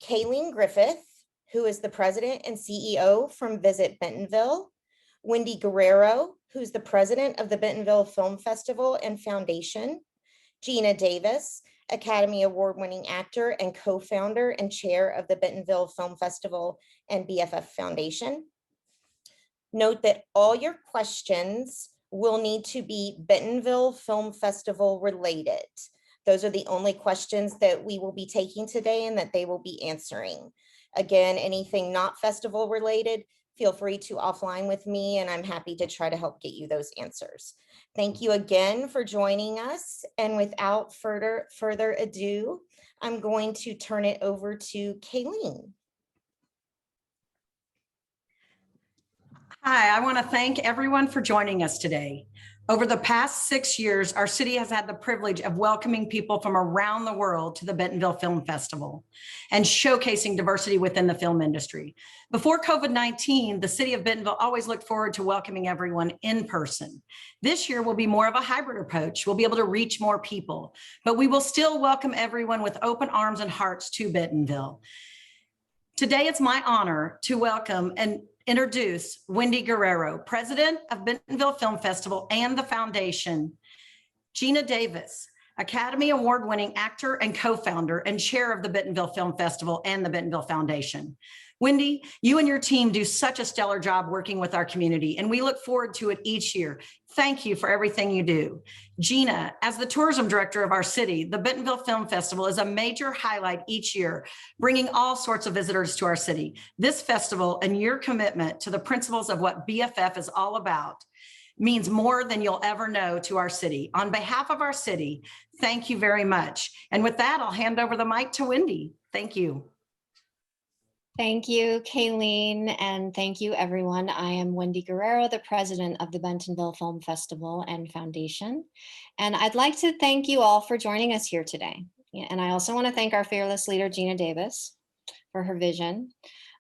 Kayleen Griffith, who is the president and CEO from Visit Bentonville, Wendy Guerrero, who's the president of the Bentonville Film Festival and Foundation, Gina Davis, Academy Award-winning actor and co-founder and chair of the Bentonville Film Festival and BFF Foundation. Note that all your questions will need to be Bentonville Film Festival related. Those are the only questions that we will be taking today and that they will be answering. Again, anything not festival related, feel free to offline with me and I'm happy to try to help get you those answers. Thank you again for joining us. And without further ado, I'm going to turn it over to Kayleen. Hi, I want to thank everyone for joining us today. Over the past 6 years, our city has had the privilege of welcoming people from around the world to the Bentonville Film Festival and showcasing diversity within the film industry. Before COVID-19, the city of Bentonville always looked forward to welcoming everyone in person. This year will be more of a hybrid approach. We'll be able to reach more people, but we will still welcome everyone with open arms and hearts to Bentonville. Today, it's my honor to welcome and introduce Wendy Guerrero, president of Bentonville Film Festival and the Foundation, Gina Davis, Academy Award-winning actor and co-founder and chair of the Bentonville Film Festival and the Bentonville Foundation. Wendy, you and your team do such a stellar job working with our community, and we look forward to it each year. Thank you for everything you do. Gina, as the tourism director of our city, the Bentonville Film Festival is a major highlight each year, bringing all sorts of visitors to our city. This festival and your commitment to the principles of what BFF is all about means more than you'll ever know to our city. On behalf of our city, thank you very much. And with that, I'll hand over the mic to Wendy. Thank you. Thank you, Kayleen, and thank you, everyone. I am Wendy Guerrero, the president of the Bentonville Film Festival and Foundation. And I'd like to thank you all for joining us here today. And I also want to thank our fearless leader, Gina Davis, for her vision.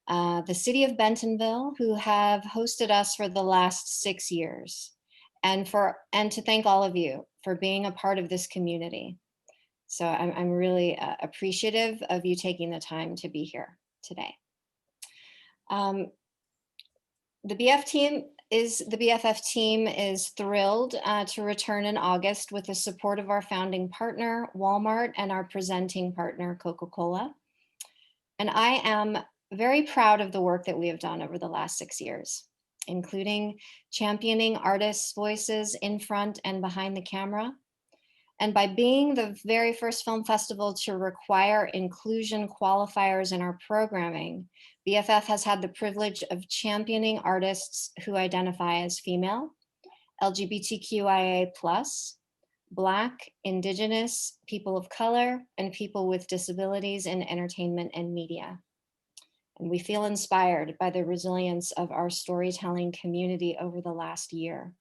The city of Bentonville, who have hosted us for the last 6 years, and to thank all of you for being a part of this community. So I'm really appreciative of you taking the time to be here today. The BFF team is thrilled to return in August with the support of our founding partner, Walmart, and our presenting partner, Coca-Cola. And I am very proud of the work that we have done over the last 6 years, including championing artists' voices in front and behind the camera. And by being the very first film festival to require inclusion qualifiers in our programming, BFF has had the privilege of championing artists who identify as female, LGBTQIA+, Black, Indigenous, people of color, and people with disabilities in entertainment and media. And we feel inspired by the resilience of our storytelling community over the last year.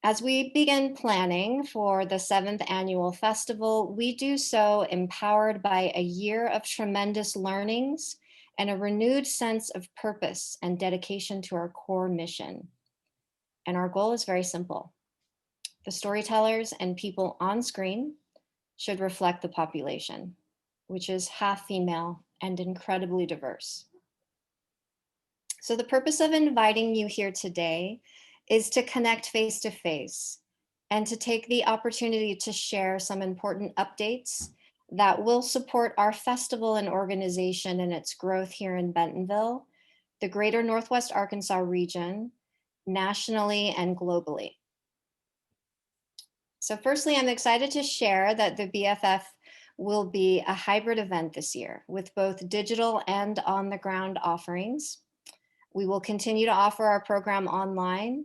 As we begin planning for the 7th annual festival, we do so empowered by a year of tremendous learnings and a renewed sense of purpose and dedication to our core mission. And our goal is very simple. The storytellers and people on screen should reflect the population, which is half female and incredibly diverse. So the purpose of inviting you here today is to connect face to face and to take the opportunity to share some important updates that will support our festival and organization and its growth here in Bentonville, the greater Northwest Arkansas region, nationally and globally. So firstly, I'm excited to share that the BFF will be a hybrid event this year with both digital and on-the-ground offerings. We will continue to offer our program online.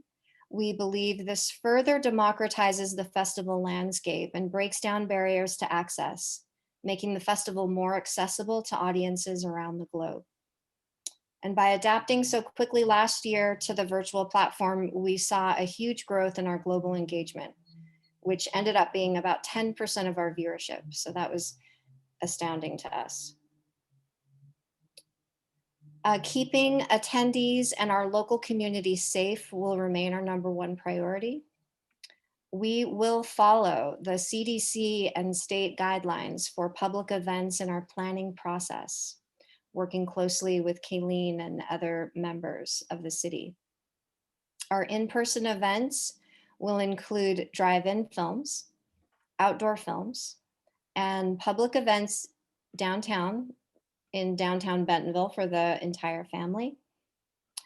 We believe this further democratizes the festival landscape and breaks down barriers to access, making the festival more accessible to audiences around the globe. And by adapting so quickly last year to the virtual platform, we saw a huge growth in our global engagement, which ended up being about 10% of our viewership. So that was astounding to us. Keeping attendees and our local community safe will remain our #1 priority. We will follow the CDC and state guidelines for public events in our planning process, working closely with Kayleen and other members of the city. Our in-person events will include drive-in films, outdoor films, and public events downtown in downtown Bentonville for the entire family.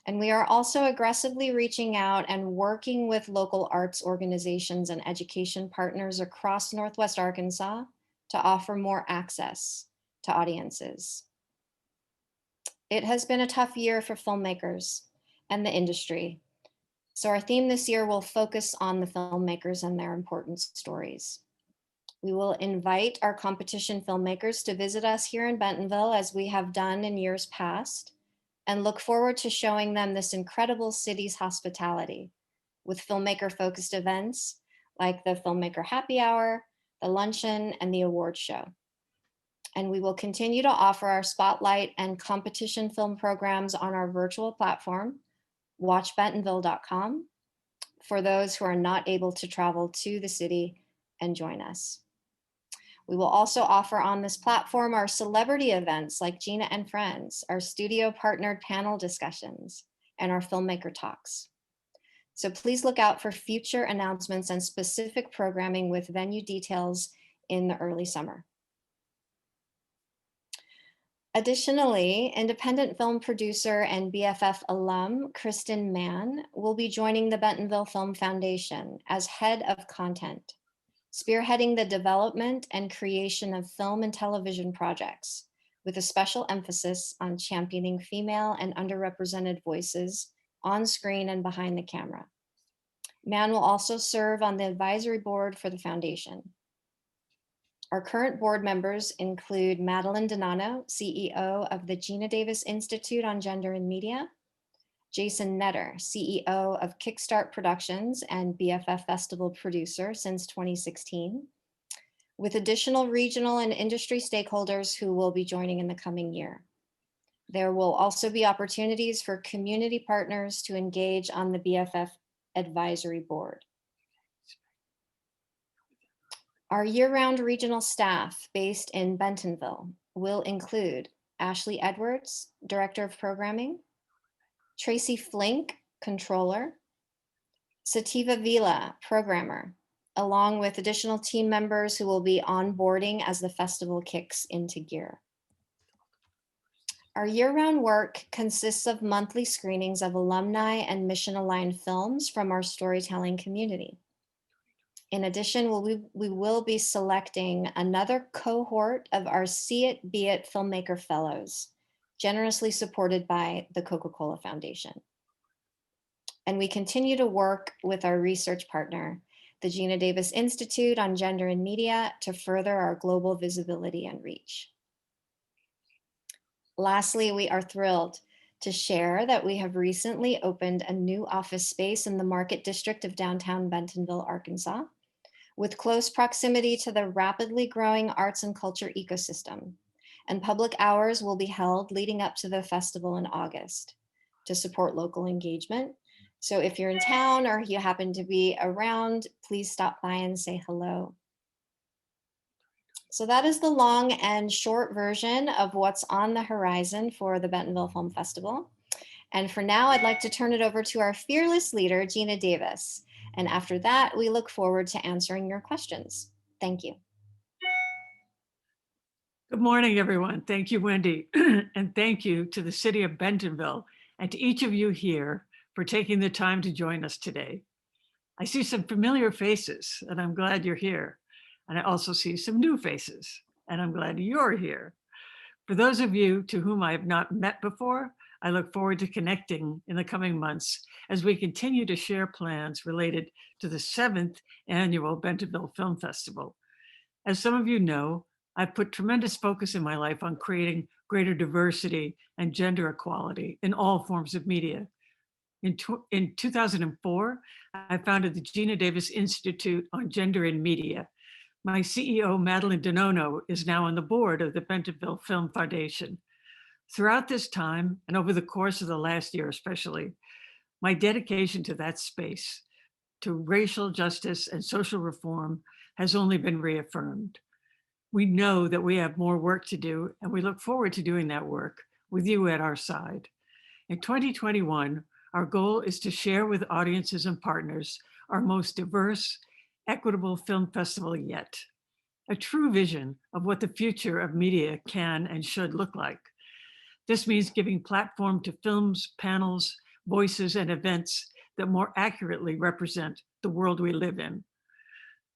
And we are also aggressively reaching out and working with local arts organizations and education partners across Northwest Arkansas to offer more access to audiences. It has been a tough year for filmmakers and the industry. So our theme this year will focus on the filmmakers and their important stories. We will invite our competition filmmakers to visit us here in Bentonville, as we have done in years past, and look forward to showing them this incredible city's hospitality with filmmaker-focused events like the Filmmaker Happy Hour, the luncheon, and the award show. And we will continue to offer our spotlight and competition film programs on our virtual platform, watchbentonville.com, for those who are not able to travel to the city and join us. We will also offer on this platform our celebrity events like Gina and Friends, our studio partnered panel discussions, and our filmmaker talks. So please look out for future announcements and specific programming with venue details in the early summer. Additionally, independent film producer and BFF alum Kristin Mann will be joining the Bentonville Film Foundation as head of content, spearheading the development and creation of film and television projects with a special emphasis on championing female and underrepresented voices on screen and behind the camera. Mann will also serve on the advisory board for the foundation. Our current board members include Madeline Donano, CEO of the Gina Davis Institute on Gender and Media, Jason Netter, CEO of Kickstart Productions and BFF Festival producer since 2016, with additional regional and industry stakeholders who will be joining in the coming year. There will also be opportunities for community partners to engage on the BFF advisory board. Our year-round regional staff based in Bentonville will include Ashley Edwards, Director of Programming, Tracy Flink, Controller, Sativa Vila, Programmer, along with additional team members who will be onboarding as the festival kicks into gear. Our year-round work consists of monthly screenings of alumni and mission-aligned films from our storytelling community. In addition, we will be selecting another cohort of our See It, Be It Filmmaker Fellows, generously supported by the Coca-Cola Foundation. And we continue to work with our research partner, the Gina Davis Institute on Gender and Media, to further our global visibility and reach. Lastly, we are thrilled to share that we have recently opened a new office space in the Market District of downtown Bentonville, Arkansas, with close proximity to the rapidly growing arts and culture ecosystem. And public hours will be held leading up to the festival in August to support local engagement. So if you're in town or you happen to be around, please stop by and say hello. So that is the long and short version of what's on the horizon for the Bentonville Film Festival. And for now, I'd like to turn it over to our fearless leader, Gina Davis. And after that, we look forward to answering your questions. Thank you. Good morning, everyone. Thank you, Wendy. And thank you to the city of Bentonville and to each of you here for taking the time to join us today. I see some familiar faces, and I'm glad you're here. And I also see some new faces, and I'm glad you're here. For those of you to whom I have not met before, I look forward to connecting in the coming months as we continue to share plans related to the 7th annual Bentonville Film Festival. As some of you know, I've put tremendous focus in my life on creating greater diversity and gender equality in all forms of media. In 2004, I founded the Gina Davis Institute on Gender and Media. My CEO, Madeline Donano, is now on the board of the Bentonville Film Foundation. Throughout this time, and over the course of the last year especially, my dedication to that space to racial justice and social reform has only been reaffirmed. We know that we have more work to do, and we look forward to doing that work with you at our side. In 2021, our goal is to share with audiences and partners our most diverse, equitable film festival yet. A true vision of what the future of media can and should look like. This means giving platform to films, panels, voices, and events that more accurately represent the world we live in.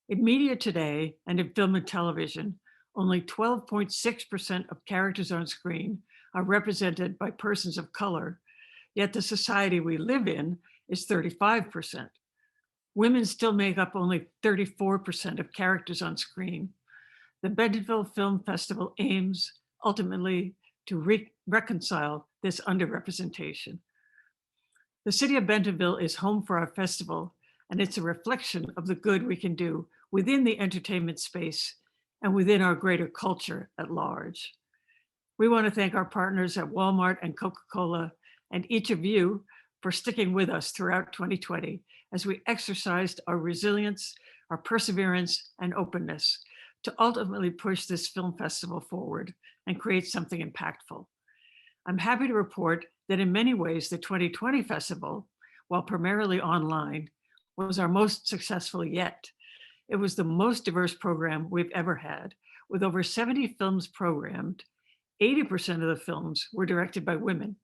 In media today and in film and television, only 12.6% of characters on screen are represented by persons of color, yet the society we live in is 35%. Women still make up only 34% of characters on screen. The Bentonville Film Festival aims ultimately to reconcile this underrepresentation. The city of Bentonville is home for our festival, and it's a reflection of the good we can do within the entertainment space and within our greater culture at large. We want to thank our partners at Walmart and Coca-Cola and each of you for sticking with us throughout 2020 as we exercised our resilience, our perseverance, and openness to ultimately push this film festival forward and create something impactful. I'm happy to report that in many ways, the 2020 festival, while primarily online, was our most successful yet. It was the most diverse program we've ever had, with over 70 films programmed. 80% of the films were directed by women,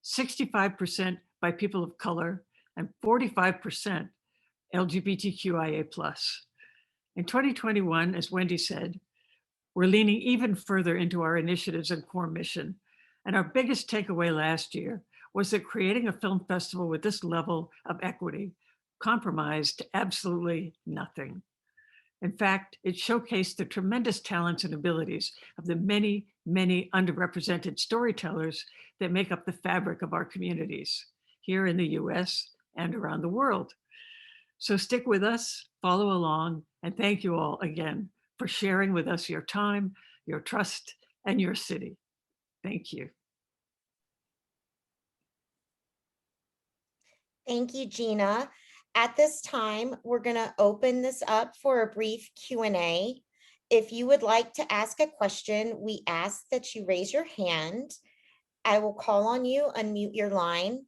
65% by people of color, and 45% LGBTQIA+. In 2021, as Wendy said, we're leaning even further into our initiatives and core mission. And our biggest takeaway last year was that creating a film festival with this level of equity compromised absolutely nothing. In fact, it showcased the tremendous talents and abilities of the many, many underrepresented storytellers that make up the fabric of our communities here in the US and around the world. So stick with us, follow along, and thank you all again for sharing with us your time, your trust, and your city. Thank you. Thank you, Gina. At this time, we're going to open this up for a brief Q&A. If you would like to ask a question, we ask that you raise your hand. I will call on you, unmute your line.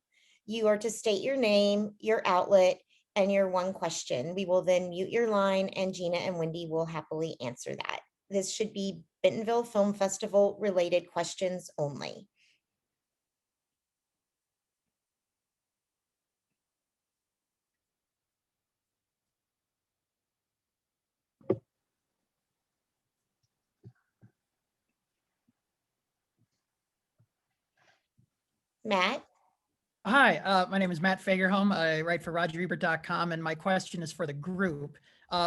You are to state your name, your outlet, and your one question. We will then mute your line, and Gina and Wendy will happily answer that. This should be Bentonville Film Festival related questions only. Matt? Hi, my name is Matt Fagerholm. I write for RogerEbert.com, and my question is for the group.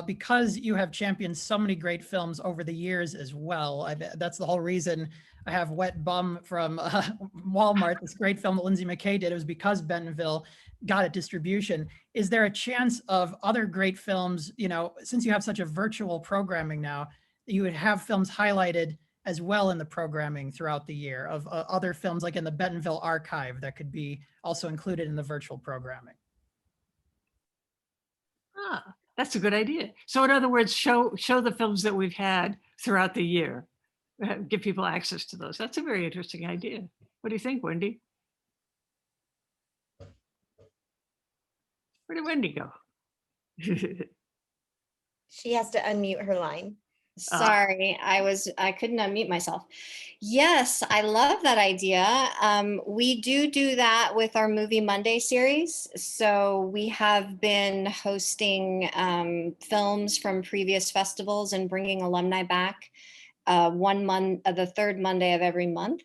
Because you have championed so many great films over the years as well, that's the whole reason I have Wet Bum from Walmart, this great film that Lindsay McKay did. It was because Bentonville got it distribution. Is there a chance of other great films, you know, since you have such a virtual programming now, that you would have films highlighted as well in the programming throughout the year of other films like in the Bentonville archive that could be also included in the virtual programming? Ah, that's a good idea. So in other words, show the films that we've had throughout the year, give people access to those. That's a very interesting idea. What do you think, Wendy? Where did Wendy go? She has to unmute her line. Sorry, I couldn't unmute myself. Yes, I love that idea. We do that with our Movie Monday series. So we have been hosting films from previous festivals and bringing alumni back the third Monday of every month.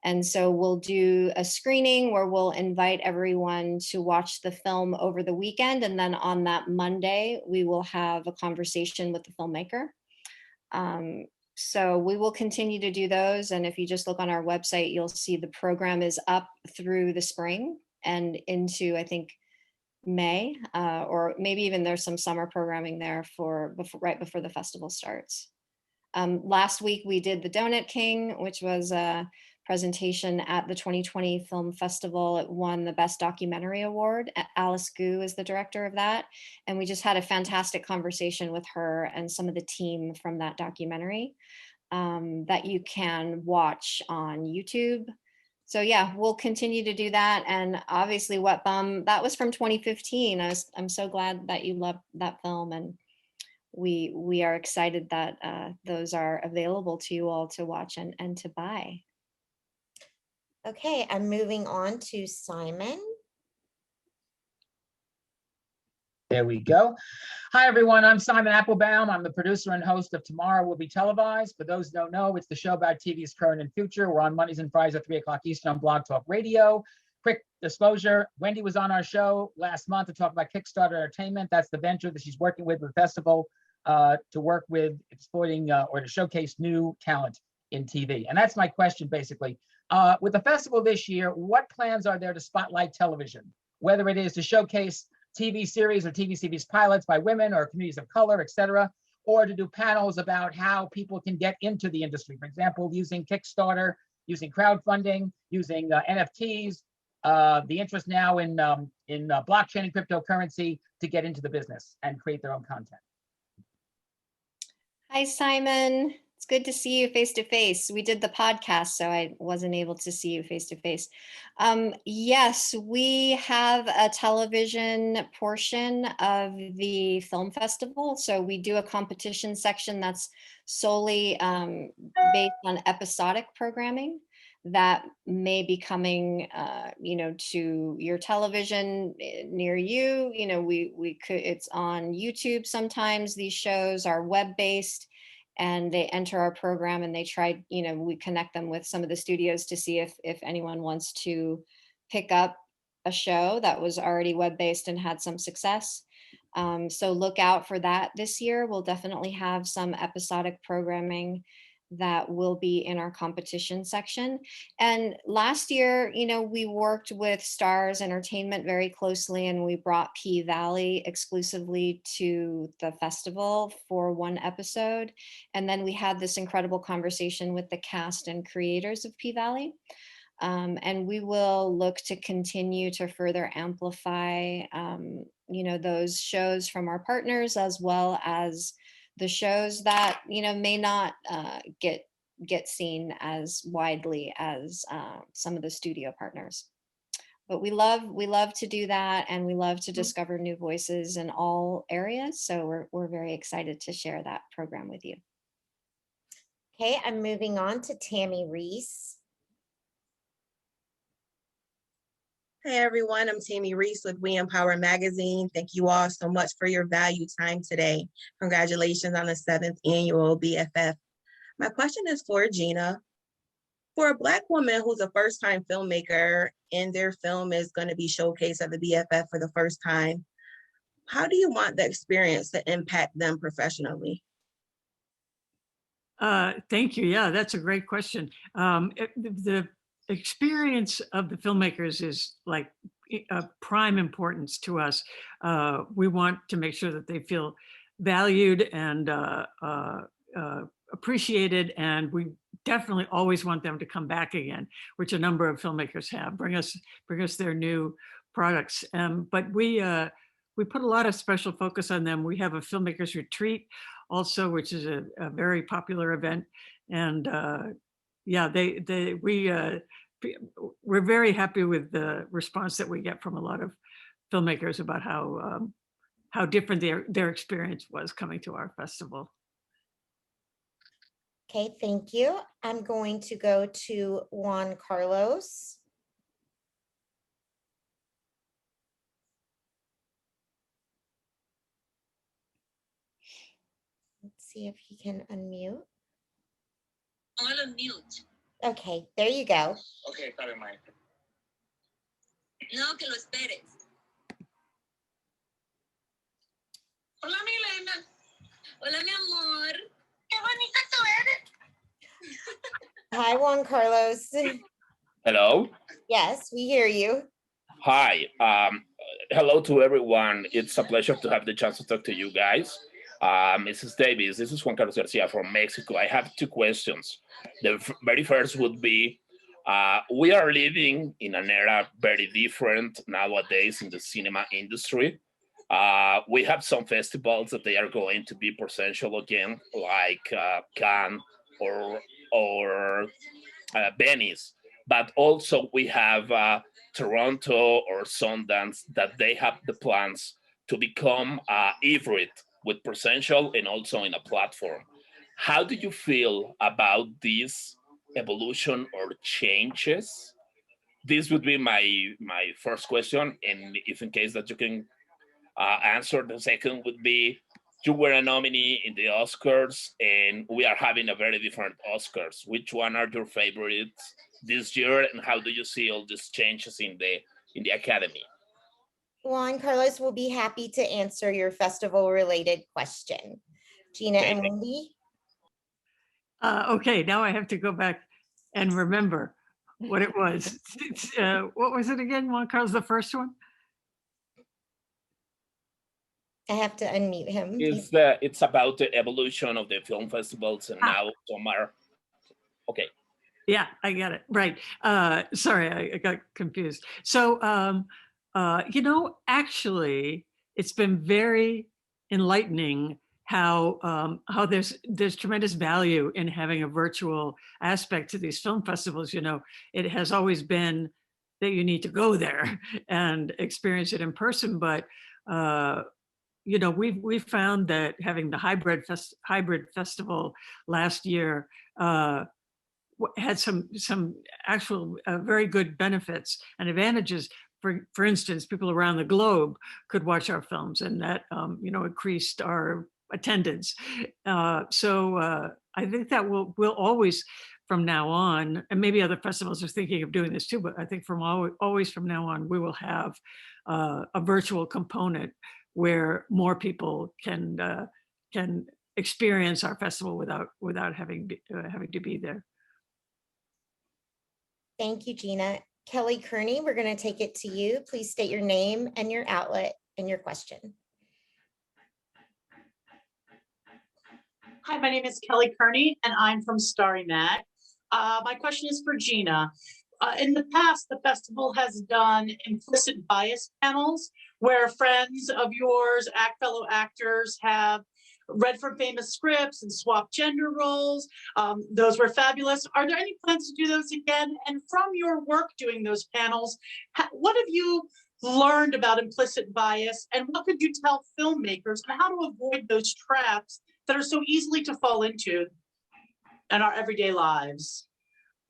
And so we'll do a screening where we'll invite everyone to watch the film over the weekend. And then on that Monday, we will have a conversation with the filmmaker. So we will continue to do those. And if you just look on our website, you'll see the program is up through the spring and into, I think, May, or maybe even there's some summer programming there right before the festival starts. Last week we did The Donut King, which was presentation at the 2020 Film Festival. It won the Best Documentary Award. Alice Gu is the director of that. And we just had a fantastic conversation with her and some of the team from that documentary that you can watch on YouTube. So yeah, we'll continue to do that. And obviously Wet Bum, that was from 2015. I'm so glad that you loved that film, and we are excited that those are available to you all to watch and to buy. Okay, I'm moving on to Simon. There we go. Hi, everyone. I'm Simon Applebaum. I'm the producer and host of Tomorrow Will Be Televised. For those who don't know, it's the show about TV's current and future. We're on Mondays and Fridays at 3 o'clock Eastern on Blog Talk Radio. Quick disclosure, Wendy was on our show last month to talk about Kickstarter Entertainment. That's the venture that she's working with the festival to work with exploiting or to showcase new talent in TV. And that's my question, basically. With the festival this year, what plans are there to spotlight television? Whether it is to showcase TV series or TV series pilots by women or communities of color, et cetera, or to do panels about how people can get into the industry. For example, using Kickstarter, using crowdfunding, using NFTs, the interest now in blockchain and cryptocurrency to get into the business and create their own content. Hi, Simon. It's good to see you face to face. We did the podcast, so I wasn't able to see you face to face. Yes, we have a television portion of the film festival. So we do a competition section that's solely based on episodic programming that may be coming, to your television near you. We could. It's on YouTube. Sometimes these shows are web-based, and they enter our program and they try, we connect them with some of the studios to see if anyone wants to pick up a show that was already web-based and had some success. So look out for that this year. We'll definitely have some episodic programming that will be in our competition section. And last year, we worked with Stars Entertainment very closely, and we brought P-Valley exclusively to the festival for one episode. And then we had this incredible conversation with the cast and creators of P-Valley. And we will look to continue to further amplify, those shows from our partners, as well as the shows that may not get seen as widely as some of the studio partners. But we love to do that, and we love to discover new voices in all areas. So we're very excited to share that program with you. Okay, I'm moving on to Tammy Reese. Hey everyone, I'm Tammy Reese with We Empower Magazine. Thank you all so much for your valued time today. Congratulations on the 7th annual BFF. My question is for Gina. For a Black woman who's a first-time filmmaker and their film is going to be showcased at the BFF for the first time, how do you want the experience to impact them professionally? Thank you. Yeah, that's a great question. The experience of the filmmakers is like prime importance to us. We want to make sure that they feel valued and appreciated, and we definitely always want them to come back again, which a number of filmmakers have. Bring us their new products. But we put a lot of special focus on them. We have a filmmakers retreat also, which is a very popular event, and yeah, we're very happy with the response that we get from a lot of filmmakers about how different their experience was coming to our festival. Okay, thank you. I'm going to go to Juan Carlos. Let's see if he can unmute. I'll unmute. Okay, there you go. Okay, está bien, maestra. No, que lo esperes. Hola, Milena. Hola, mi amor. Qué bonita tú eres. Hi, Juan Carlos. Hello. Yes, we hear you. Hi. Hello to everyone. It's a pleasure to have the chance to talk to you guys. Mrs. Davis, this is Juan Carlos Garcia from Mexico. I have two questions. The very first would be, We are living in an era very different nowadays in the cinema industry. We have some festivals that they are going to be presential again, like Cannes or Venice, but also we have Toronto or Sundance that they have the plans to become hybrid with presential and also in a platform. How do you feel about this evolution or changes? This would be my first question, and if in case that you can answer, the second would be, you were a nominee in the Oscars, and we are having a very different Oscars. Which one are your favorites this year, and how do you see all these changes in the Academy? Juan Carlos will be happy to answer your festival-related question. Gina and Wendy? Okay, now I have to go back and remember what it was. What was it again, Juan Carlos, the first one? I have to unmute him. It's about the evolution of the film festivals, and now some are, okay. Yeah, I got it, right. Sorry, I got confused. So, actually, it's been very enlightening how there's tremendous value in having a virtual aspect to these film festivals. It has always been that you need to go there and experience it in person, but we've found that having the hybrid festival last year had some actual very good benefits and advantages. For instance, people around the globe could watch our films, and that increased our attendance. So I think that we'll always, from now on, and maybe other festivals are thinking of doing this too, but I think always from now on, we will have a virtual component where more people can experience our festival without having to be there. Thank you, Gina. Kelly Kearney, we're going to take it to you. Please state your name and your outlet and your question. Hi, my name is Kelly Kearney, and I'm from Starry Mag. My question is for Gina. In the past, the festival has done implicit bias panels where friends of yours, fellow actors, have read from famous scripts and swapped gender roles. Those were fabulous. Are there any plans to do those again? And from your work doing those panels, what have you learned about implicit bias, and what could you tell filmmakers on how to avoid those traps that are so easily to fall into in our everyday lives?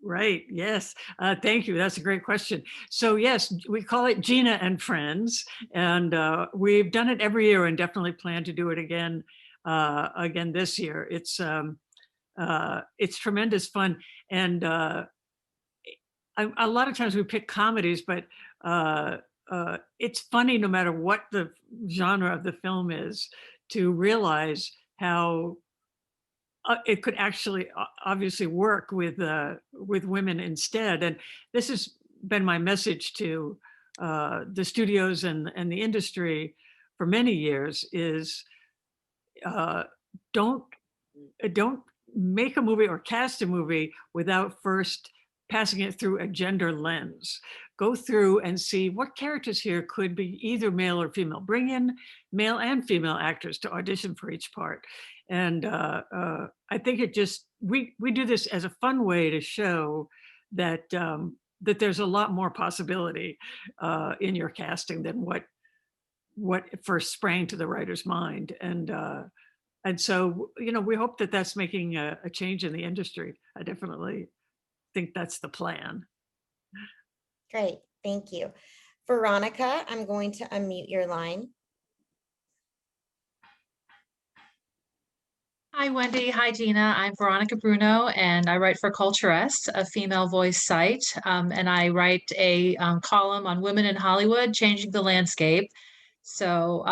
Right. Yes. Thank you. That's a great question. So yes, we call it Gina and Friends, and we've done it every year and definitely plan to do it again this year. It's tremendous fun, and a lot of times we pick comedies, but it's funny no matter what the genre of the film is, to realize how it could actually obviously work with women instead. And this has been my message to the studios and the industry for many years: is don't make a movie or cast a movie without first passing it through a gender lens. Go through and see what characters here could be either male or female. Bring in male and female actors to audition for each part. And I think we do this as a fun way to show that that there's a lot more possibility in your casting than what first sprang to the writer's mind. And so, we hope that that's making a change in the industry. I definitely think that's the plan. Great, thank you. Veronica, I'm going to unmute your line. Hi, Wendy. Hi, Gina. I'm Veronica Bruno, and I write for Culturess, a female voice site. And I write a column on women in Hollywood, changing the landscape. So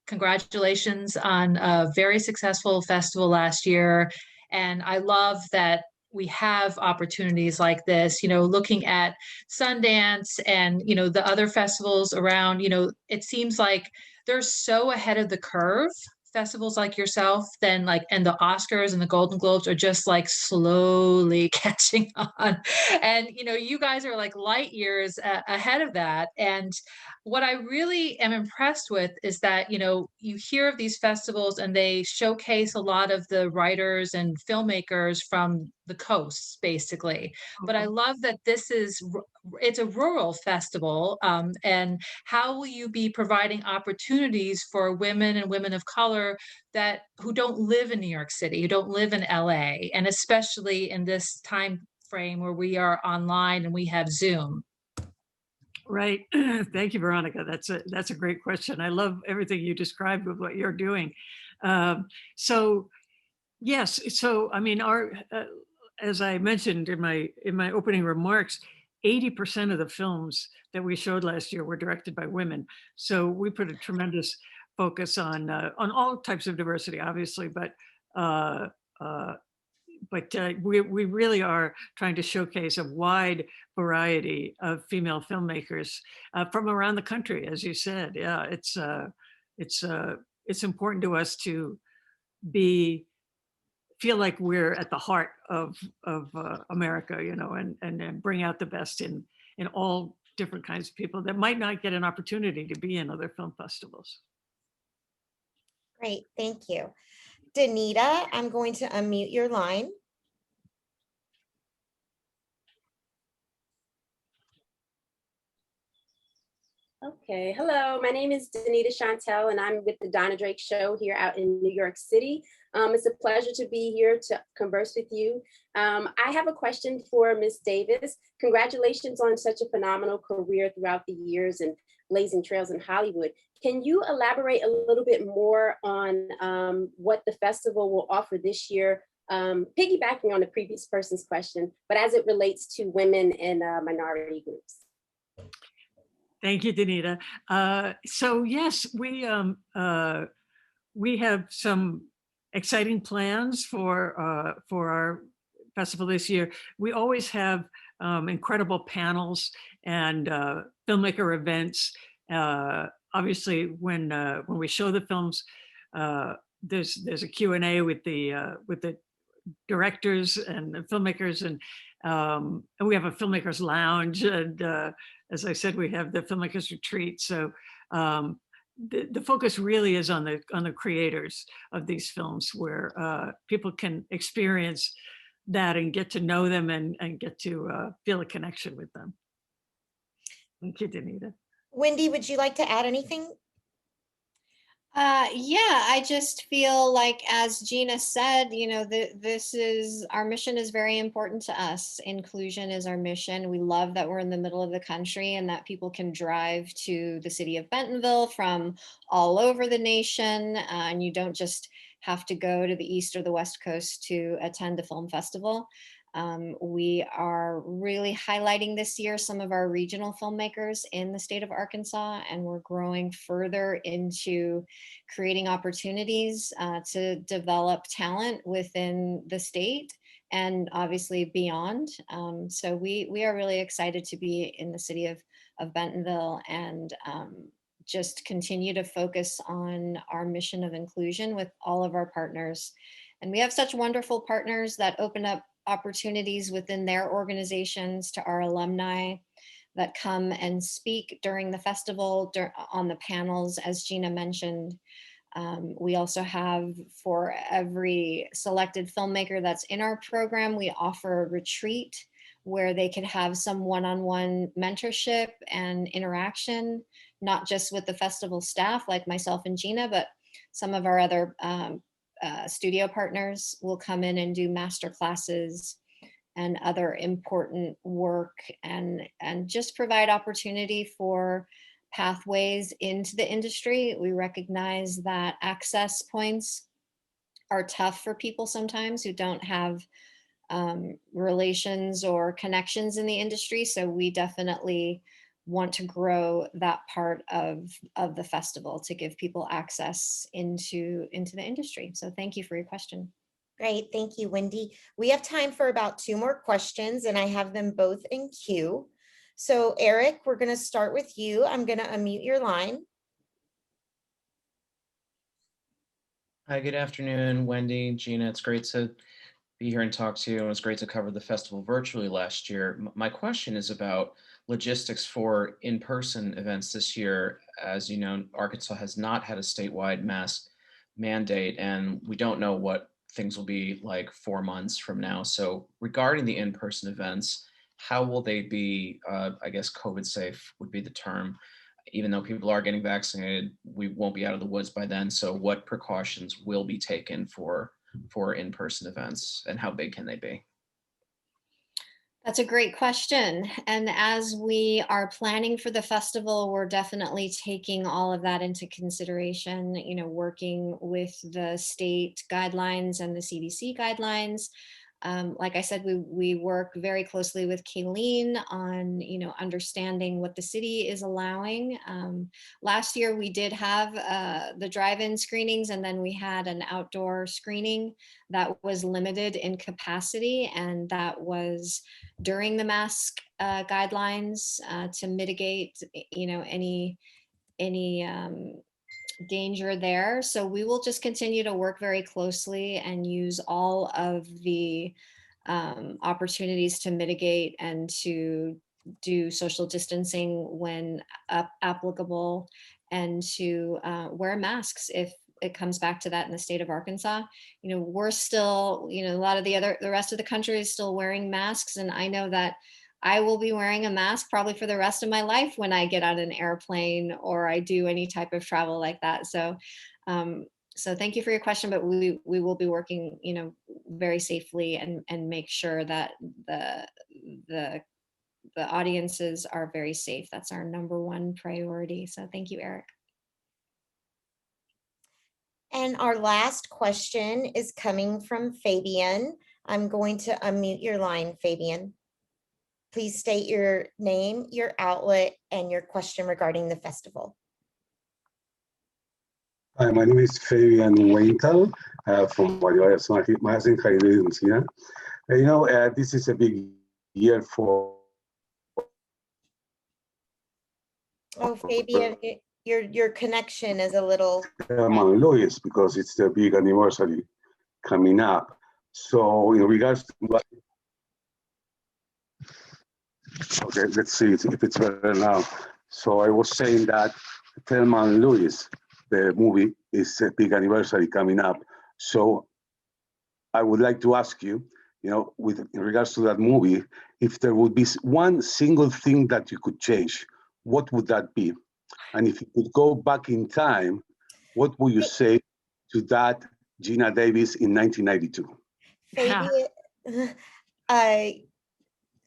congratulations on a very successful festival last year. And I love that we have opportunities like this, looking at Sundance and, the other festivals around, it seems like they're so ahead of the curve festivals like yourself, then and the Oscars and the Golden Globes are just like slowly catching on. And, you guys are like light years ahead of that. And what I really am impressed with is that, you hear of these festivals and they showcase a lot of the writers and filmmakers from the coasts, basically. But I love that it's a rural festival. And how will you be providing opportunities for women and women of color who don't live in New York City, who don't live in LA, and especially in this time frame where we are online and we have Zoom? Right. Thank you, Veronica. That's a great question. I love everything you described with what you're doing. So yes, so I mean, as I mentioned in my opening remarks, 80% of the films that we showed last year were directed by women. So we put a tremendous focus on all types of diversity, obviously, but we really are trying to showcase a wide variety of female filmmakers from around the country, as you said. Yeah, it's important to us to feel like we're at the heart of America, and bring out the best in all different kinds of people that might not get an opportunity to be in other film festivals. Great, thank you. Danita, I'm going to unmute your line. Okay, hello, my name is Danita Chantel and I'm with the Donna Drake Show here out in New York City. It's a pleasure to be here to converse with you. I have a question for Ms. Davis. Congratulations on such a phenomenal career throughout the years and blazing trails in Hollywood. Can you elaborate a little bit more on what the festival will offer this year, piggybacking on the previous person's question, but as it relates to women and minority groups? Thank you, Danita. So yes, we have some exciting plans for our festival this year. We always have incredible panels and filmmaker events. Obviously, when we show the films, there's a Q&A with the directors and the filmmakers, and we have a filmmakers lounge, and as I said, we have the filmmakers retreat. So the focus really is on the creators of these films, where people can experience that and get to know them and get to feel a connection with them. Thank you, Danita. Wendy, would you like to add anything? Yeah, I just feel like, as Gina said, our mission is very important to us. Inclusion is our mission. We love that we're in the middle of the country and that people can drive to the city of Bentonville from all over the nation. And you don't just have to go to the East or the West Coast to attend a film festival. We are really highlighting this year some of our regional filmmakers in the state of Arkansas, and we're growing further into creating opportunities to develop talent within the state and obviously beyond. So we are really excited to be in the city of Bentonville and just continue to focus on our mission of inclusion with all of our partners. And we have such wonderful partners that open up opportunities within their organizations to our alumni that come and speak during the festival, on the panels, as Gina mentioned. We also have, for every selected filmmaker that's in our program, we offer a retreat where they could have some one-on-one mentorship and interaction, not just with the festival staff like myself and Gina, but some of our other studio partners will come in and do master classes and other important work and just provide opportunity for pathways into the industry. We recognize that access points are tough for people sometimes who don't have relations or connections in the industry. So we definitely want to grow that part of the festival to give people access into the industry. So thank you for your question. Great, thank you, Wendy. We have time for about 2 more questions, and I have them both in queue. So Eric, we're going to start with you. I'm going to unmute your line. Hi, good afternoon, Wendy, Gina. It's great to be here and talk to you. It was great to cover the festival virtually last year. My question is about logistics for in-person events this year. As you know, Arkansas has not had a statewide mask mandate, and we don't know what things will be like 4 months from now. So regarding the in-person events, how will they be, I guess COVID safe would be the term. Even though people are getting vaccinated, we won't be out of the woods by then. So what precautions will be taken for in-person events, and how big can they be? That's a great question. And as we are planning for the festival, we're definitely taking all of that into consideration, you know, working with the state guidelines and the CDC guidelines. Like I said, we work very closely with Kayleen on, you know, understanding what the city is allowing. Last year we did have the drive-in screenings, and then we had an outdoor screening that was limited in capacity, and that was during the mask guidelines to mitigate, you know, any danger there. So we will just continue to work very closely and use all of the opportunities to mitigate and to do social distancing when applicable, and to wear masks if it comes back to that in the state of Arkansas. You know, we're still, you know, a lot of the rest of the country is still wearing masks, and I know that I will be wearing a mask probably for the rest of my life when I get on an airplane or I do any type of travel like that. So, so thank you for your question, but we will be working, you know, very safely and make sure that the audiences are very safe. That's our #1 priority. So thank you, Eric. And our last question is coming from Fabian. I'm going to unmute your line, Fabian. Please state your name, your outlet, and your question regarding the festival. Hi, my name is Fabian Weintal from Valladolid. Magazine. How are you doing, Gina? You know, this is a big year for. Oh, Fabian, your connection is a little. Among lawyers, because it's the big anniversary coming up. So in regards to what. Okay, let's see if it's better now. So I was saying that Thelma and Louise, the movie, is a big anniversary coming up. So I would like to ask you, you know, in regards to that movie, if there would be one single thing that you could change, what would that be? And if you could go back in time, what would you say to that Gina Davis in 1992? Fabian,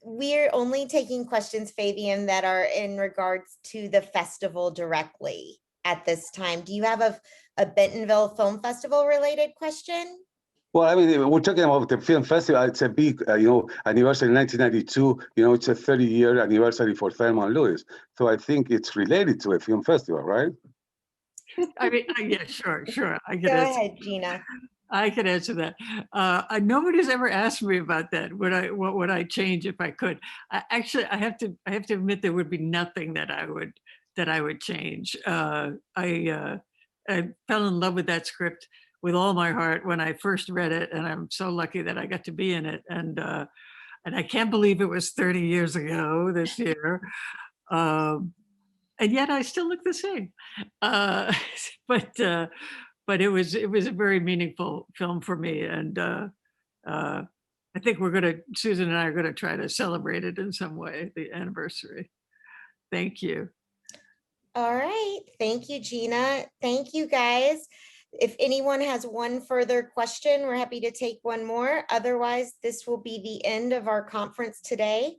we're only taking questions, Fabian, that are in regards to the festival directly at this time. Do you have a Bentonville Film Festival related question? Well, I mean, we're talking about the film festival. It's a big, anniversary in 1992. You know, it's a 30-year anniversary for Thelma and Louise. So I think it's related to a film festival, right? I mean, yeah, sure. I Go ahead, Gina. I can answer that. Nobody's ever asked me about that. What would I change if I could? Actually, I have to admit there would be nothing that I would change. I fell in love with that script with all my heart when I first read it, and I'm so lucky that I got to be in it. And I can't believe it was 30 years ago this year. And yet I still look the same. But it was a very meaningful film for me, and I think Susan and I are gonna try to celebrate it in some way, the anniversary. Thank you. All right, thank you, Gina. Thank you, guys. If anyone has one further question, we're happy to take one more. Otherwise, this will be the end of our conference today.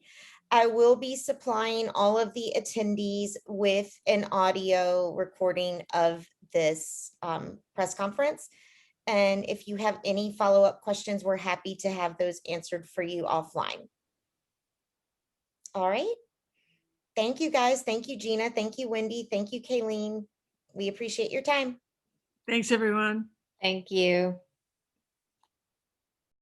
I will be supplying all of the attendees with an audio recording of this press conference. And if you have any follow-up questions, we're happy to have those answered for you offline. All right. Thank you, guys. Thank you, Gina. Thank you, Wendy. Thank you, Kayleen. We appreciate your time. Thanks, everyone. Thank you.